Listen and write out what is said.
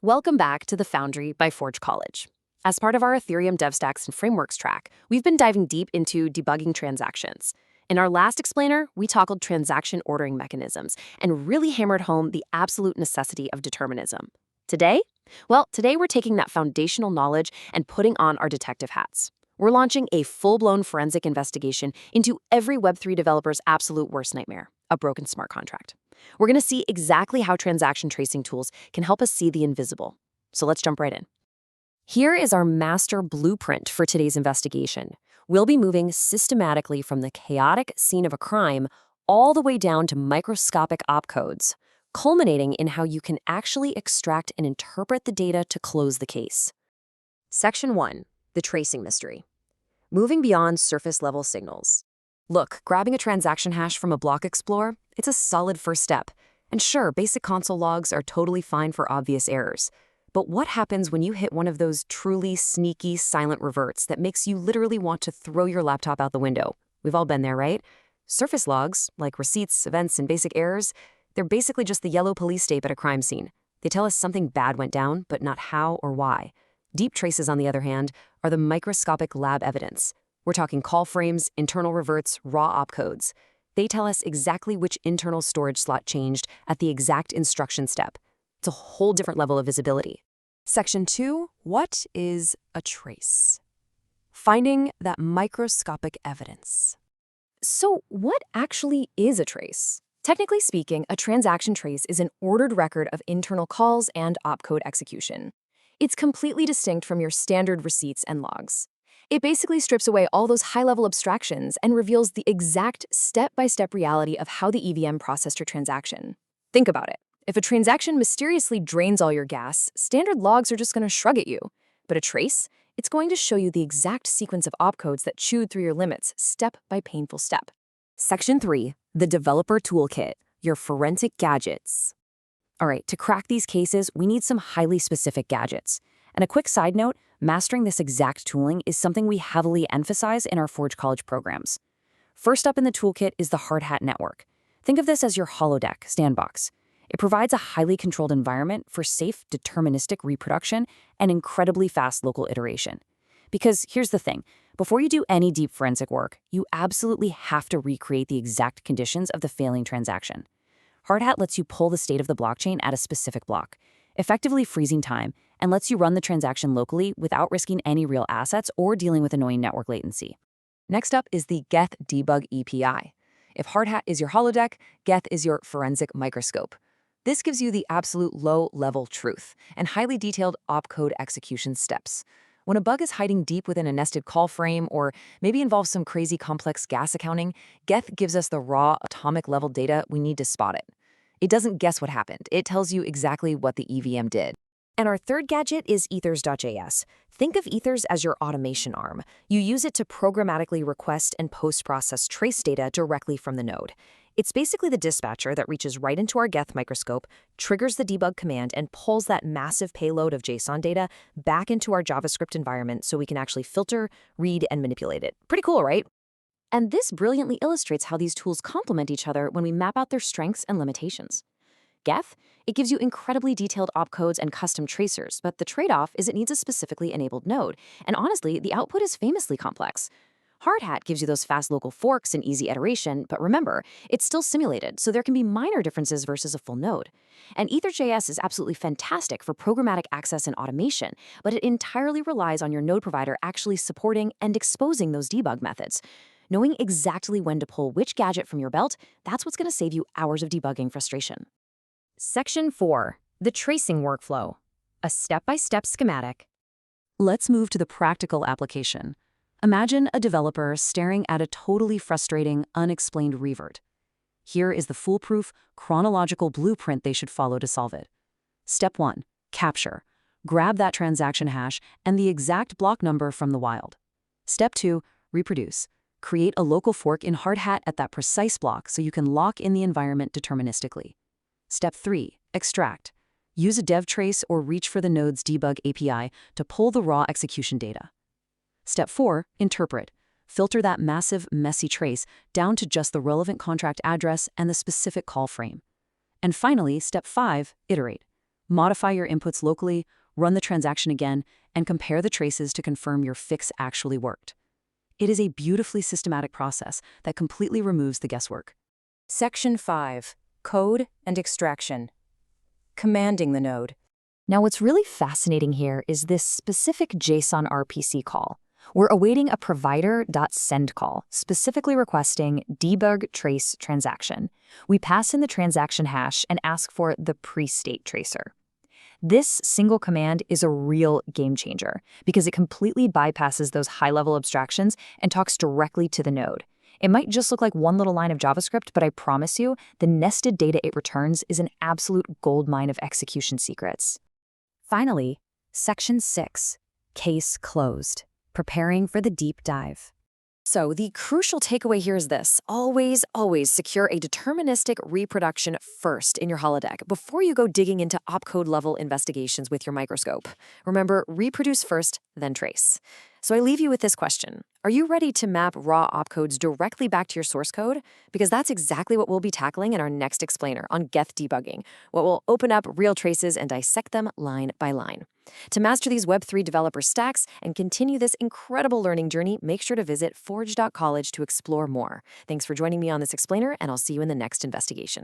Welcome back to the Foundry by Forge College. As part of our Ethereum DevStacks and Frameworks track, we've been diving deep into debugging transactions. In our last explainer, we tackled transaction ordering mechanisms and really hammered home the absolute necessity of determinism. Today? Well, today we're taking that foundational knowledge and putting on our detective hats. We're launching a full-blown forensic investigation into every Web3 developer's absolute worst nightmare, a broken smart contract. We're going to see exactly how transaction tracing tools can help us see the invisible. So let's jump right in. Here is our master blueprint for today's investigation. We'll be moving systematically from the chaotic scene of a crime all the way down to microscopic opcodes, culminating in how you can actually extract and interpret the data to close the case. Section 1. The tracing mystery. Moving beyond surface-level signals. Look, grabbing a transaction hash from a block explorer, it's a solid first step. And sure, basic console logs are totally fine for obvious errors. But what happens when you hit one of those truly sneaky, silent reverts that makes you literally want to throw your laptop out the window? We've all been there, right? Surface logs, like receipts, events, and basic errors, they're basically just the yellow police tape at a crime scene. They tell us something bad went down, but not how or why. Deep traces, on the other hand, are the microscopic lab evidence. We're talking call frames, internal reverts, raw opcodes. They tell us exactly which internal storage slot changed at the exact instruction step. It's a whole different level of visibility. Section 2, what is a trace? Finding that microscopic evidence. So what actually is a trace? Technically speaking, a transaction trace is an ordered record of internal calls and opcode execution. It's completely distinct from your standard receipts and logs. It basically strips away all those high-level abstractions and reveals the exact step-by-step reality of how the EVM processed your transaction. Think about it. If a transaction mysteriously drains all your gas, standard logs are just going to shrug at you. But a trace? It's going to show you the exact sequence of opcodes that chewed through your limits, step by painful step. Section 3. The Developer Toolkit, your forensic gadgets. All right, to crack these cases, we need some highly specific gadgets. And a quick side note, mastering this exact tooling is something we heavily emphasize in our Forge College programs. First up in the toolkit is the hardhat-network. Think of this as your holodeck, sandbox. It provides a highly controlled environment for safe, deterministic reproduction and incredibly fast local iteration. Because here's the thing, before you do any deep forensic work, you absolutely have to recreate the exact conditions of the failing transaction. Hardhat lets you pull the state of the blockchain at a specific block, effectively freezing time, and lets you run the transaction locally without risking any real assets or dealing with annoying network latency. Next up is the geth-debug API. If Hardhat is your holodeck, Geth is your forensic microscope. This gives you the absolute low-level truth and highly detailed opcode execution steps. When a bug is hiding deep within a nested call frame or maybe involves some crazy complex gas accounting, Geth gives us the raw atomic-level data we need to spot it. It doesn't guess what happened. It tells you exactly what the EVM did. And our third gadget is ethers.js. Think of Ethers as your automation arm. You use it to programmatically request and post-process trace data directly from the node. It's basically the dispatcher that reaches right into our Geth microscope, triggers the debug command, and pulls that massive payload of JSON data back into our JavaScript environment so we can actually filter, read, and manipulate it. Pretty cool, right? And this brilliantly illustrates how these tools complement each other when we map out their strengths and limitations. Geth, it gives you incredibly detailed opcodes and custom tracers, but the trade-off is it needs a specifically enabled node. And honestly, the output is famously complex. Hardhat gives you those fast local forks and easy iteration, but remember, it's still simulated, so there can be minor differences versus a full node. And ethers.js is absolutely fantastic for programmatic access and automation, but it entirely relies on your node provider actually supporting and exposing those debug methods. Knowing exactly when to pull which gadget from your belt, that's what's going to save you hours of debugging frustration. Section 4. The tracing workflow. A step-by-step schematic. Let's move to the practical application. Imagine a developer staring at a totally frustrating, unexplained revert. Here is the foolproof, chronological blueprint they should follow to solve it. Step 1. Capture. Grab that transaction hash and the exact block number from the wild. Step 2. Reproduce. Create a local fork in Hardhat at that precise block so you can lock in the environment deterministically. Step 3. Extract. Use a dev trace or reach for the node's debug API to pull the raw execution data. Step 4. Interpret. Filter that massive, messy trace down to just the relevant contract address and the specific call frame. And finally, Step 5. Iterate. Modify your inputs locally, run the transaction again, and compare the traces to confirm your fix actually worked. It is a beautifully systematic process that completely removes the guesswork. Section 5. Code and extraction. Commanding the node. Now, what's really fascinating here is this specific JSON-rpc call. We're awaiting a provider.send call, specifically requesting debug trace transaction. We pass in the transaction hash and ask for the prestate tracer. This single command is a real game changer because it completely bypasses those high-level abstractions and talks directly to the node. It might just look like one little line of JavaScript, but I promise you, the nested data it returns is an absolute goldmine of execution secrets. Finally, Section 6. Case closed. Preparing for the deep dive. So the crucial takeaway here is this. Always, always secure a deterministic reproduction first in your holodeck before you go digging into opcode level investigations with your microscope. Remember, reproduce first, then trace. So I leave you with this question. Are you ready to map raw opcodes directly back to your source code? Because that's exactly what we'll be tackling in our next explainer on geth-debugging, what will open up real traces and dissect them line by line. To master these Web3 developer stacks and continue this incredible learning journey, make sure to visit forge.college to explore more. Thanks for joining me on this explainer, and I'll see you in the next investigation.